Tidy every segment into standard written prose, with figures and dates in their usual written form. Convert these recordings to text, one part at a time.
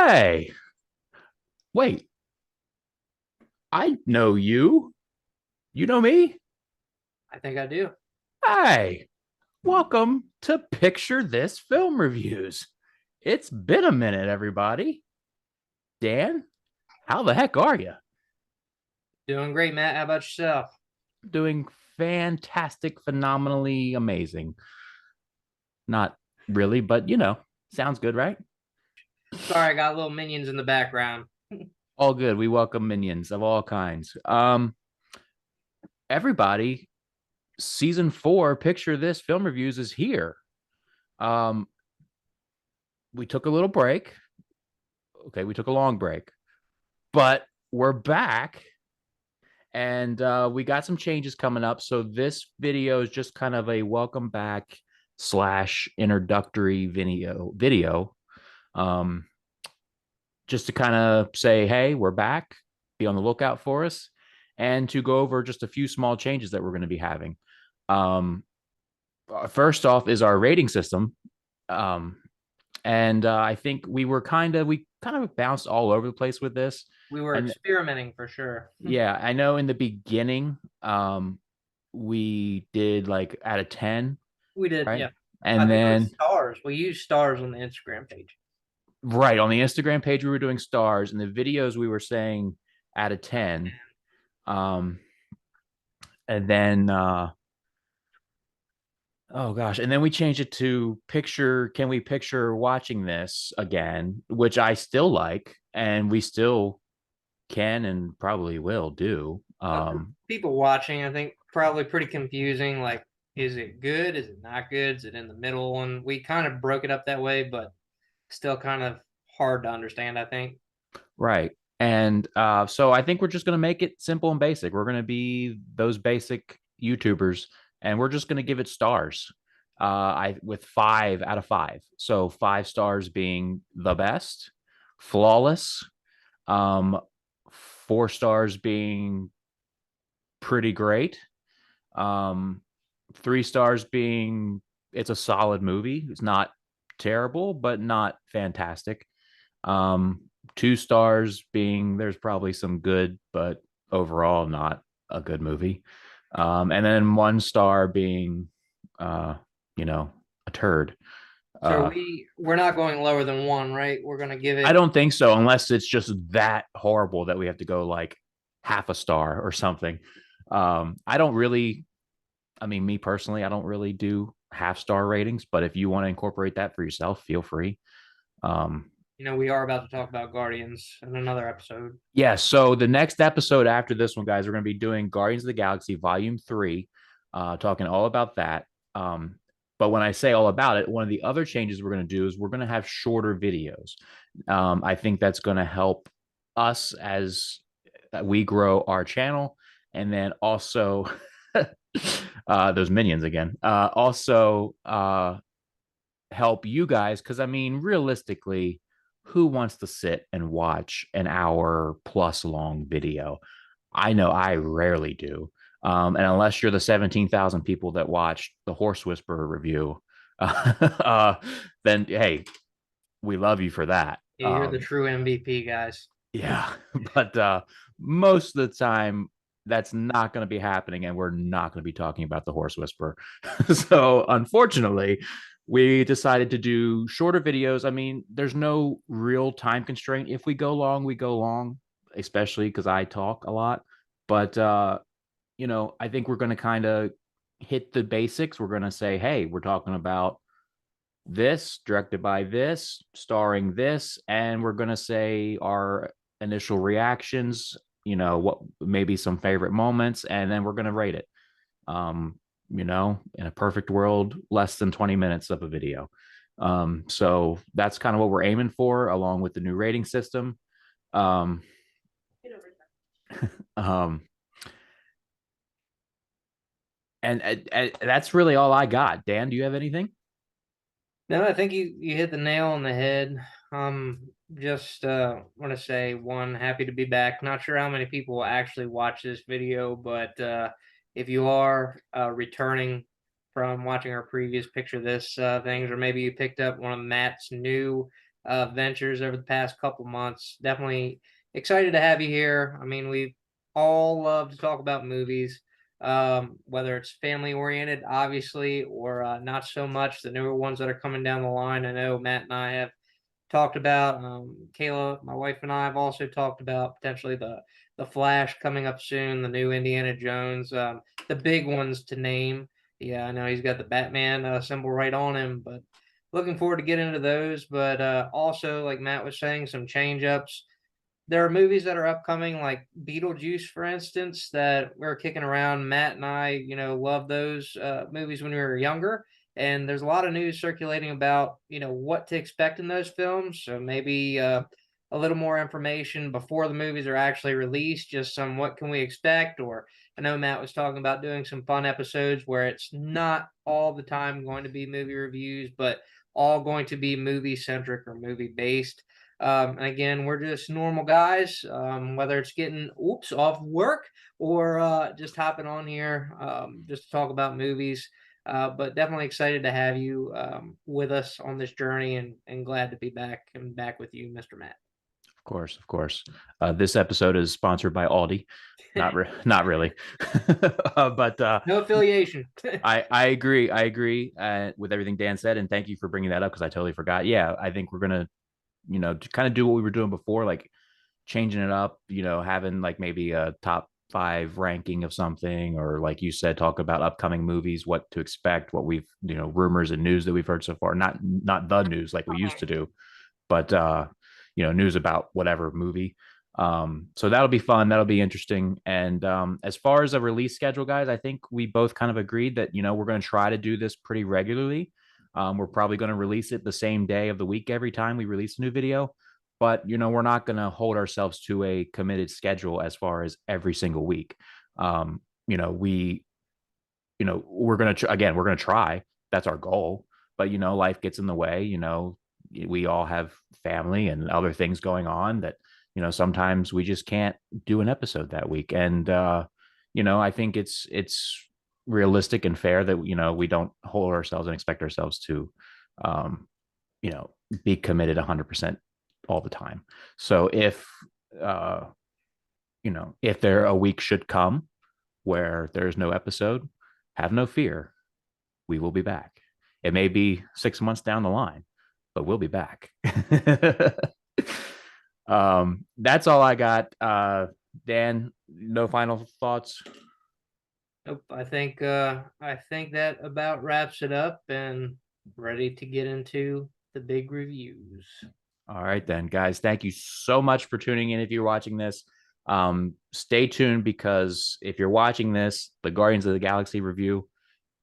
Hey, wait, I know you. You know me? I think I do. Hey, welcome to Picture This Film Reviews. It's been a minute, everybody. Dan, how the heck are you? Doing great, Matt. How about yourself? Doing fantastic, phenomenally amazing. Not really, but sounds good, right? Sorry, I got little minions in the background. All good. We welcome minions of all kinds. Everybody, season 4, Picture This Film Reviews is here. Um, we took a little break. Okay, we took a long break, but we're back and we got some changes coming up. So this video is just kind of a welcome back slash introductory video. Um, just to kind of say, hey, we're back. Be on the lookout for us, and to go over just a few small changes that we're going to be having. Um, First off is our rating system. Um, and I think we kind of bounced all over the place with this. We were And experimenting for sure. yeah, I know in the beginning, we did like out of 10, We did, right? yeah. I And think it was then stars. We used stars on the Instagram page. right on the Instagram page we were doing stars, and the videos we were saying out of 10. Um, and then oh gosh, and then we changed it to picture, can we picture watching this again, which I still like, and we still can and probably will do. For people watching, I think probably pretty confusing. Like, is it good? Is it not good? Is it in the middle? And we kind of broke it up that way, but still kind of hard to understand, I think. Right. And so I think we're just going to make it simple and basic. We're going to be those basic YouTubers, and we're just going to give it stars. I with 5 out of 5. So 5 stars being the best, flawless, 4 stars being pretty great, um, 3 stars being it's a solid movie. It's not terrible, but not fantastic. Um, 2 stars being there's probably some good, but overall not a good movie. And then 1 star being, uh, you know, a turd. So Uh, we're not going lower than one, right? We're gonna give I it. don't think so, unless it's just that horrible that we have to go like half a star or something. I don't really, I mean, me personally, I don't really do half-star ratings, but if you want to incorporate that for yourself, feel free. Um, We are about to talk about Guardians in another episode. Yeah, so the next episode after this one, guys, we're going to be doing Guardians of the Galaxy Volume 3, talking all about that. But when I say all about it, one of the other changes we're going to do is we're going to have shorter videos. I think that's going to help us as we grow our channel. And then also, those minions again, also help you guys. Because I mean, realistically, who wants to sit and watch an hour plus long video? I know I rarely do. And unless you're the 17,000 people that watched the Horse Whisperer review, uh, then hey, we love you for that. Yeah, you're the true MVP, guys. Yeah, but most of the time, that's not going to be happening, and we're not going to be talking about the Horse Whisperer. So, unfortunately, we decided to do shorter videos. I mean, there's no real time constraint. If we go long, we go long, especially because I talk a lot. But I think we're going to kind of hit the basics. We're going to say, hey, we're talking about this, directed by this, starring this, and we're going to say our initial reactions, what maybe some favorite moments, and then we're going to rate it. In a perfect world, less than 20 minutes of a video. So that's kind of what we're aiming for, along with the new rating system. Um, um, and that's really all I got. Dan, do you have anything? No, I think you hit the nail on the head. Just want to say one, happy to be back. Not sure how many people will actually watch this video, but if you are returning from watching our previous picture this things, or maybe you picked up one of Matt's new ventures over the past couple months. Definitely excited to have you here. I mean, we all love to talk about movies, whether it's family oriented, obviously, or not so much. The newer ones that are coming down the line. I know Matt and I have talked about. Kayla, my wife, and I have also talked about potentially the Flash coming up soon, the new Indiana Jones, the big ones to name. Yeah, I know he's got the Batman symbol right on him, but looking forward to getting into those. But also, like Matt was saying, some change ups. There are movies that are upcoming, like Beetlejuice, for instance, that we're kicking around. Matt and I, love those movies when we were younger. And there's a lot of news circulating about, what to expect in those films. So maybe a little more information before the movies are actually released, just some what can we expect. Or I know Matt was talking about doing some fun episodes where it's not all the time going to be movie reviews, but all going to be movie centric or movie based. And again, we're just normal guys, whether it's getting off work or just hopping on here just to talk about movies. But definitely excited to have you with us on this journey, and glad to be back and back with you, Mr. Matt. Of course, of course. This episode is sponsored by Aldi. Not really, but No affiliation. I agree. I agree with everything Dan said, and thank you for bringing that up because I totally forgot. Yeah, I think we're gonna, to kind of do what we were doing before, like changing it up. Having like maybe a top five ranking of something, or like you said, talk about upcoming movies, what to expect, what we've, rumors and news that we've heard so far. Not the news like we used to do, but news about whatever movie. So that'll be fun, that'll be interesting. And as far as a release schedule, guys, I think we both kind of agreed that we're going to try to do this pretty regularly. We're probably going to release it the same day of the week every time we release a new video, but we're not going to hold ourselves to a committed schedule as far as every single week. We we're going to again, we're going to try. That's our goal, but life gets in the way. We all have family and other things going on that sometimes we just can't do an episode that week. And I think it's realistic and fair that we don't hold ourselves and expect ourselves to um be committed 100% all the time. So uh if there a week should come where there's no episode, have no fear, we will be back. It may be 6 months down the line, but we'll be back. That's all I got. Dan, no final thoughts? Nope. I think that about wraps it up, and ready to get into the big reviews. All right, then, guys, thank you so much for tuning in. If you're watching this, stay tuned, because if you're watching this, the Guardians of the Galaxy review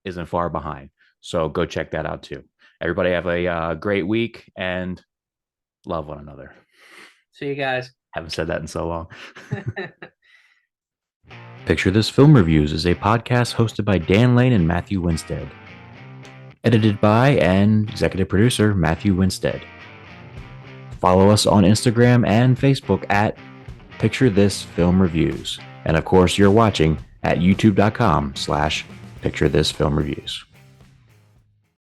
isn't far behind. So go check that out too. Everybody have a great week and love one another. See you guys. Haven't said that in so long. Picture This Film Reviews is a podcast hosted by Dan Lane and Matthew Winstead. Edited by and executive producer Matthew Winstead. Follow us on Instagram and Facebook at Picture This Film Reviews. And of course, you're watching at youtube.com/Picture This Film Reviews.